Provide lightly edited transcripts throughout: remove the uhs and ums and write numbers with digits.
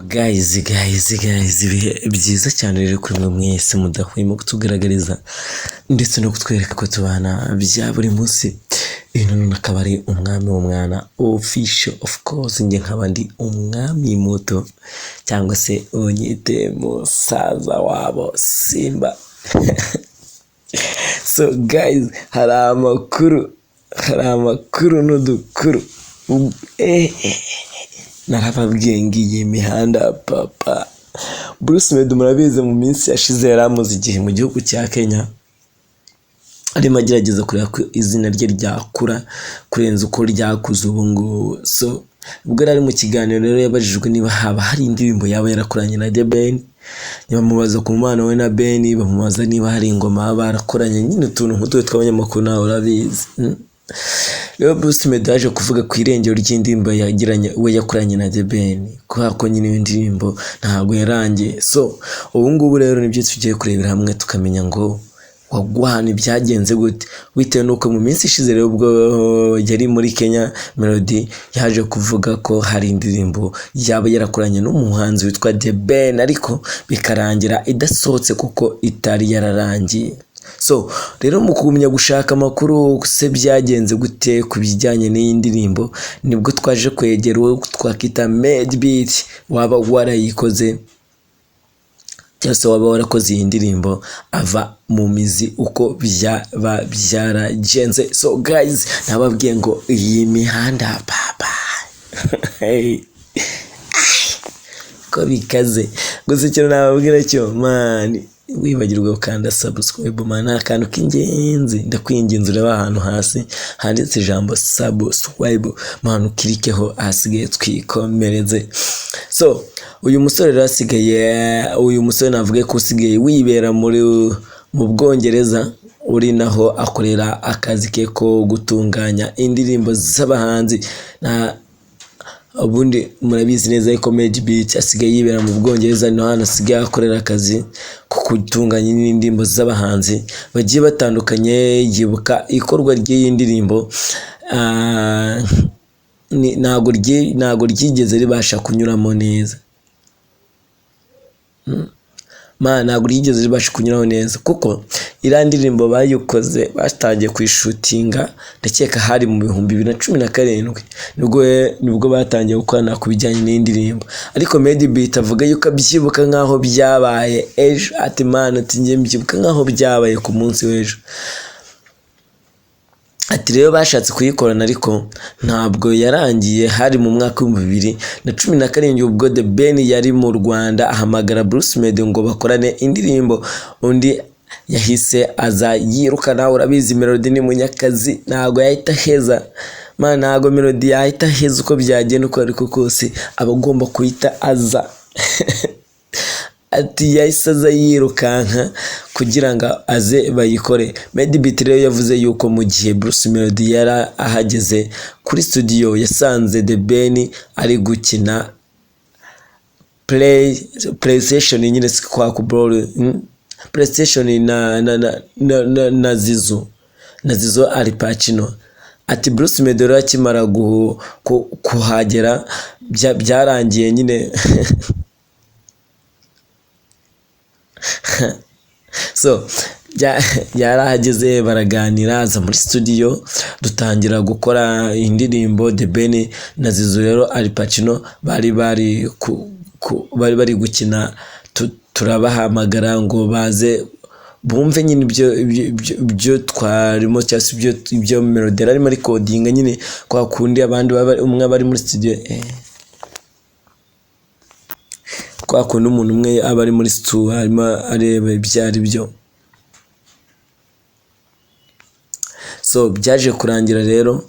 Guys, ibihe byiza cyane rero kuri mwe mwese mudahwema kutugaragariza ndetse no kutwereka ko tubana bya buri munsi. Ino akaba ari umwami w'umwana official, of course nge nkaba ndi umwami muto cyangwa se unyite musaza wabo Simba. So guys, hari amakuru n'udukuru. Narababwiye ngiye imihanda papa. Bruce Melody murabizi mu minsi yashize yaramuze igihe mu gihugu cya Kenya, arimo agerageza kureba ko izina rye ryakura kurenza uko ryakuze ubu ngubu. So ubwo yari mu kiganiro rero yabajijwe niba haba hari indirimbo yaba yarakoranye na theben, bamubaza ku mubano we na Ben, bamubaza niba hari ingoma baba barakoranye, nyine utuntu nk'utwo tw'abanyamakuru nawe urabizi. Leo Bruce Melody yaje kuvuga ku irengero ry'indirimbo we yakoranye na theben, kubera ko nyine iyo ndirimbo ntabwo yarangiye. So ubu ngubu rero nibyo tugiye kurebera hamwe tukamenya ngo wagwana byagenze gute, bitewe nuko mu minsi ishize rero ubwo yari muri Kenya, Melody yaje kuvuga ko hari indirimbo yaba yarakoranye n'umuhanzi witwa theben, ariko bikarangira idasohotse kuko itari yararangiye. So rero mu kumenya gushaka amakuru se byagenze gute ku bijyanye n'iyi ndirimbo, nibwo twaje kwegera uwo twakita melodie waba warayikoze cyangwa se waba warakoze iyi ndirimbo ava mu mizi uko byaba byaragenze. So guys, nababwiye ngo iyi mihanda papa hey. Ko bikaze gusa icyo nababwira cyo man, wibagirwa gukanda subscribe man, akantu k'ingenzi ndakwinginze ureba ahantu hasi handitse ijambo subscribe man, ukirikeho hasigaye twikomereze. So uyu musore navuga ko usigaye wibera mu Bwongereza, uri naho akorera akazi ke ko gutunganya indirimbo z'abahanzi. Na ubundi murabizi neza ko melodie asigaye yibera mu Bwongereza, no hano asigaye akorera akazi ko gutunganya indirimbo z'abahanzi bagiye batandukanye. Yibuka ikorwa ry'iyi ndirimbo ntago ryigeze ribasha kunyuramo neza ntabwo ryigeze ribasha kunyuraho neza, kuko iriya ndirimbo bayikoze batangiye kuyishutinga ndakeka hari mu 2017 nibwo batangiye gukorana ku bijyanye n'indirimbo. Ariko melodie avuga yuko abyibuka nkaho byabaye ejo, ati man ati ngiye mbyibuka nkaho byabaye ku munsi w'ejo. Ati rero bashatse kuyikorana ariko ntabwo yarangiye. Hari mu mwaka wa 2017 ubwo theben yari mu Rwanda ahamagara Bruce Melody ngo bakorane indirimbo, undi yahise aza yirukana. Urabizi Melody ni munyakazi, ntabwo yahita heza man, ntabwo Melody yahita heza uko byagenda uko ariko kose aba agomba kuhita aza. Ati yahise aza yirukanka kugira ngo aze bayikore. Melody rero yavuze yuko mu gihe Bruce Melody yari ahageze kuri studio yasanze theben ari gukina PlayStation, nyine kwa kuboro PlayStation na Zizo ari Pacino. Ati Bruce Melody akimara kuhagera byarangiye nyine so yarahageze baraganira, aza muri studio dutangira gukora indirimbo. theben na Zizo rero ari Pacino bari gukina, turabahamagara ngo baze bumve nyine ibyo twarimo cyangwa se ibyo Melody arimo recording, nyine kwa kundi abandi umwe bari muri studio kwa kundi umuntu umwe aba ari muri studio arimo areba ibyari byo. So byaje kurangira rero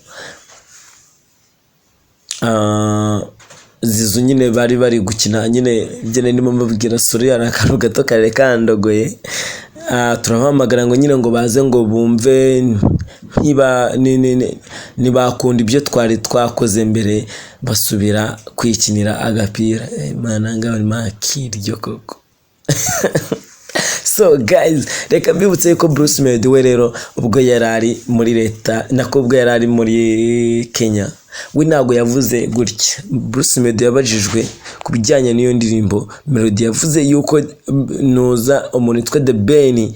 Zizo nyine bari gukina, nyine byene ndimo mbabwira sorry ari akantu gato kare kandogoye. Turahamagara ngo nyine ngo baze ngo bumve ntibakunda ibyo twari twakoze mbere, basubira kwikinira agapira. Mana ngabari makiryo koko. So guys, reka mbibutse ko Bruce Melody we rero ubwo yarari muri leta ubwo yarari muri Kenya, we ntago yavuze gutya. Bruce Melodie yabajijwe ku bijyanye n'iyo ndirimbo, Melodie yavuze yuko nuza umuntu witwa theben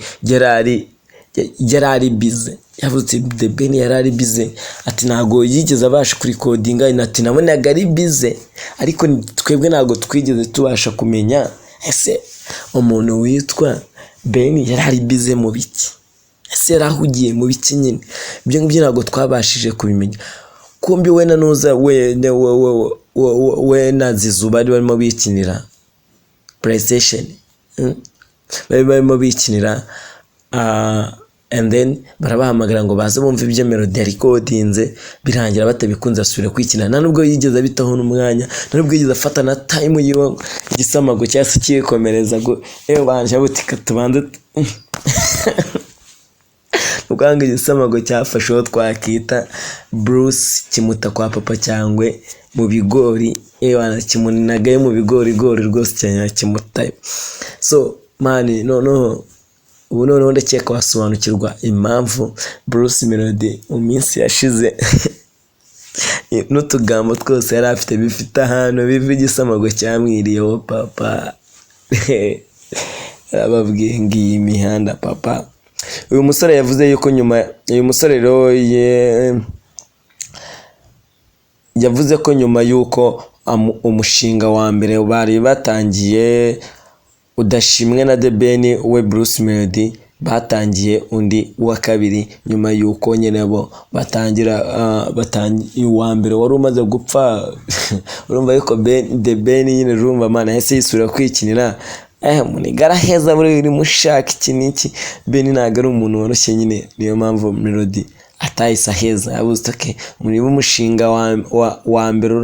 yarari bize. Yavuze theben yarari bize, ati ntago yigeze abasha kurikodinga, ati nabonaga ari bize, ariko twebwe ntago twigeze tubasha kumenya ese umuntu witwa Ben yarari bize mu biki, ese yarahugiye mu biki nyine. Ibyo ngibyo ntago twabashije kubimenya. Kumbi we na nuza we na Zizu bari barimo bikinira PlayStation, bari barimo bikinira and then barabahamagara ngo baze bumve ibyo Melodie recordinze, birangira batabikunze asubira kwikina. Nta nubwo yigeze bitaho n'umwanya, nta nubwo yigeze afata na time yiwe igisamago cyase kikomereza ngo banje butika tubanze ukanga igisamago cyafasheho twakita Bruce kimuta kwa papa cyangwe mu bigori, kimunagaye mu bigori rwose cyane kimutaye. So man, no ubu noneho ndakeka wasobanukirwa impamvu Bruce Melodie mu minsi yashize n'utugambo twose yari afite bifite ahantu biva igisamago cyamwiriyeho papa. Ababwiye ngiyi imihanda papa. Uyu musore yavuze yuko nyuma, uyu musore rero yavuze ko nyuma yuko umushinga wa mbere bari batangiye udashimwe na theben, we Bruce Melodie batangiye undi wa kabiri nyuma yuko nyene bo batangiye uwa mbere wari umaze gupfa. Urumva yuko theben nyine rumva mana yese yisura kwikinira munigara heza buri mushaka iki niki. Ben ntago ari umuntu woroshye nyine, niyo mpamvu Melodie atahise heza. Yabuze okay muri umushinga wa mbere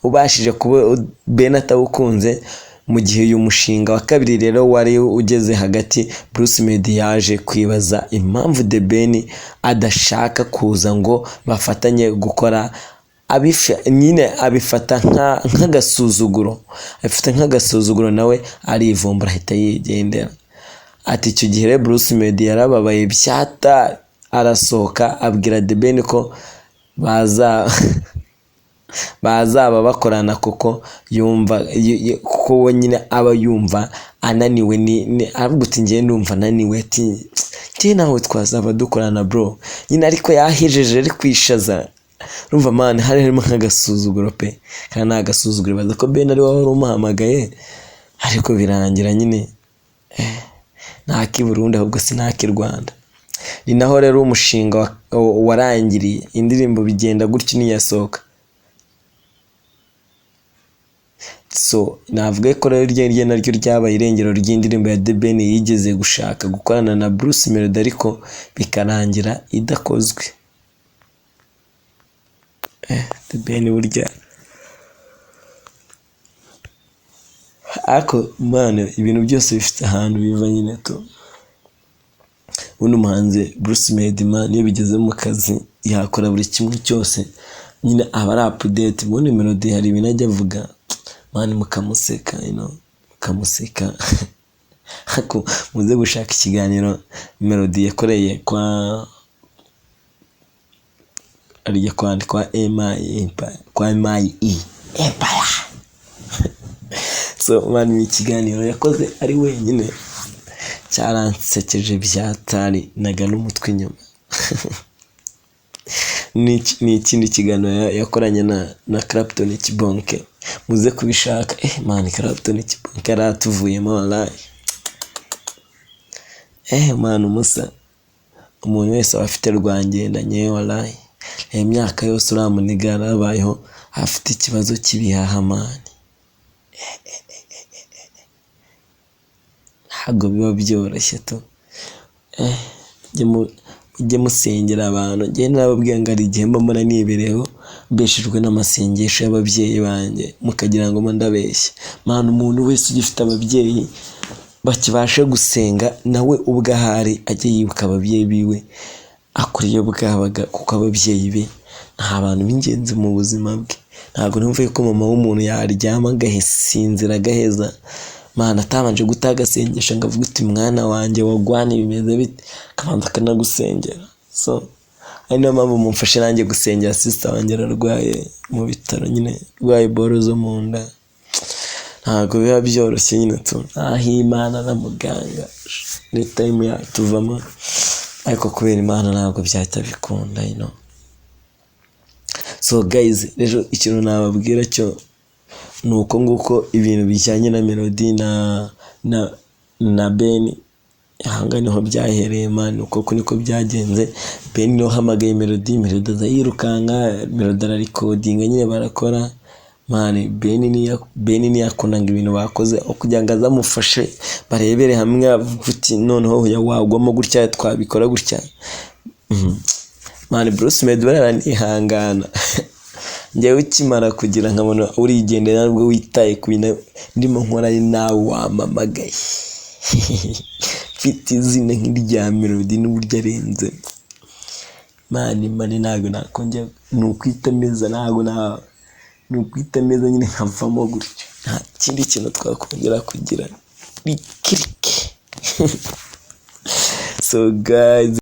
ubashije kuba Ben atawukunze, mu gihe uyu mushinga wa kabiri rero wari ugeze hagati. Bruce Melodie yaje kwibaza impamvu theben adashaka kuza ngo bafatanye gukora, nyine abifata nk'agasuzuguro, nawe arivumbura ahita yigendera. Ati icyo gihe Bruce Melodie yarababaye byata, arasohoka abwira theben ko bazaba bakorana kuko yumva kuko we nyine aba yumva ananiwe, aravuga ati ngiye ndumva ananiwe, ati ngiye nawe twazaba dukorana bro nyine, ariko yahejeje ari kwishaza. Urumva man harimo nk'agasuzuguro pe, kandi nta gasuzuguro. Baza ko Ben ari wari umuhamagaye, ariko birangira nyine ntaki Burundi ahubwo sinaki Rwanda. Ni naho rero umushinga warangiriye, indirimbo bigenda gutyo niyasohoka. So navuga ko rero rye naryo ryabaye irengero ry'indirimbo ya theben yigeze gushaka gukorana na Bruce Melodie, ariko bikarangira idakozwe. theben burya ako man, ibintu byose bifite ahantu biva nyine to. Uno muhanzi Bruce Melodie man iyo bigeze mu kazi yakora buri kimwe cyose nyine aba ari update. Ubundi Melodie hari ibintu ajya avuga man mukamuseka, mukamuseka. Ako muze gushaka ikiganiro Melodie yakoreye kwa Empire. So man ikiganiro yakoze ari wenyine cyaransekeje byatari naga n'umutwe inyuma. Ni ikindi kiganiro yakoranye na Clapton Kibonke, muze kubishaka. Man Clapton Kibonke aratuvuyemo wallahi. Man umusa umuntu wese afite rwangendanye wallahi, imyaka yose uramuniga nabayeho afite ikibazo kibihaha man. Ntabwo biba byoroshye to. Ujye musengera abantu. Njye nababwiye ngo ari igihe mbona nibereho mbeshejwe n'amasengesho y'ababyeyi banjye, mukagira ngo ndabeshya man. Umuntu wese ugifite ababyeyi bakibasha gusenga, nawe ubwahari ajye yibuka ababyeyi biwe akuriye bwabaga, kuko ababyeyi be nta bantu b'ingenzi mu buzima bwe. Ntabwo numva yuko mama w'umuntu yaryama agasinzira agaheza man atabanje gutagasengesha ngavuga uti mwana wanjye wagwana bimeze bite, kabanza kanagusengera. So ari niyo mpamvu mumfashe nanjye gusengera sister wanjye ararwaye mu bitaro nyine, arwaye boro zo mu nda. Ntabwo biba byoroshye nyine aho Imana na muganga ni time yatuvamo, ariko kubera Imana ntabwo byahita bikunda So guys, rero ikintu nababwira cyo ni uko nguko ibintu bijyanye na melodie na Ben, ahanga niho byahereye man, uko niko byagenze. Ben niho hamagaye melodie azayirukanka, melodie ararecordinga nyine barakora man. Ben ni yakunanga ibintu bakoze kugira ngo azamufashe barebere hamwe, avuga noneho wagwamo gutya twabikora gutya man. Bruce Melodie baranihangana njyewe ukimara kugira nkabona urigendera nabwo witaye ku bintu ndimo nkora ari nawe wamamagaye mfite izina nk'irya melodie n'uburyo arenze man ntabwo nakongera nukwita meza, nukwita meza nyine nkavamo gutyo, nta kindi kintu twakongera kugira rikirike. So guys,